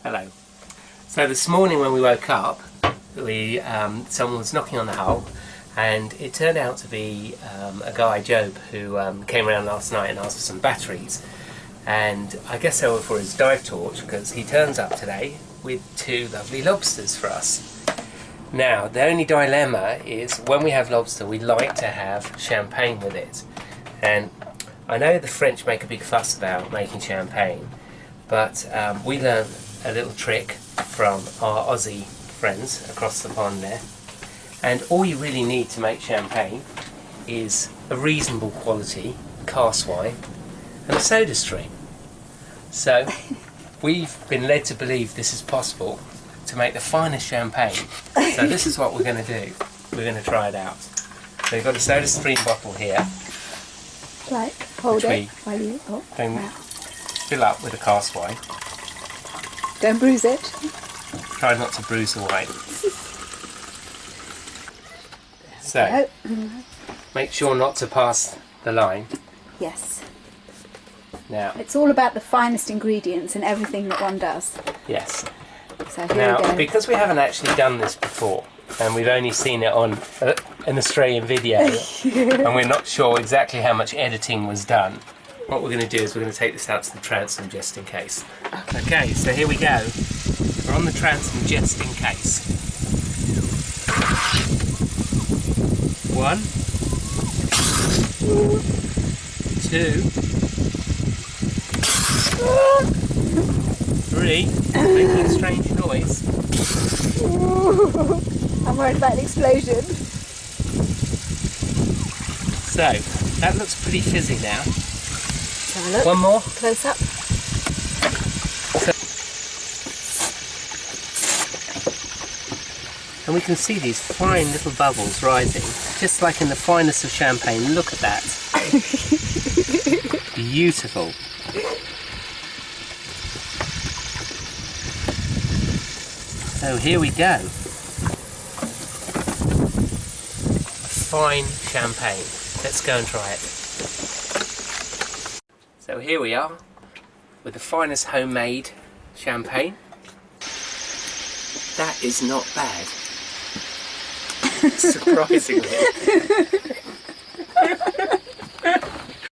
Hello. So this morning when we woke up, someone was knocking on the hull, and it turned out to be a guy, Job, who came around last night and asked for some batteries. And I guess they were for his dive torch, because he turns up today with 2 lovely lobsters for us. Now, the only dilemma is when we have lobster, we like to have champagne with it. And I know the French make a big fuss about making champagne, but we learned a little trick from our Aussie friends across the pond there. And all you really need to make champagne is a reasonable quality cask wine and a soda stream. So we've been led to believe this is possible to make the finest champagne. So this is what we're going to do. We're going to try it out. So we've got a soda stream bottle here. Like, hold it while you... Oh, wow. Fill up with a cask wine. Don't bruise it. Try not to bruise the wine. So, make sure not to pass the line. Yes. Now, it's all about the finest ingredients in everything that one does. Yes. So here now, we go. Because we haven't actually done this before, and we've only seen it on an Australian video, and we're not sure exactly how much editing was done, what we're going to do is we're going to take this out to the transom just in case. Okay, so here we go. We're on the transom just in case. 1, 2, 3, making a strange noise. I'm worried about an explosion. So, that looks pretty fizzy now. Let's have a look. One more. Close up. And we can see these fine little bubbles rising, just like in the finest of champagne. Look at that. Beautiful. So here we go. Fine champagne. Let's go and try it. So here we are with the finest homemade champagne. That is not bad. Surprisingly.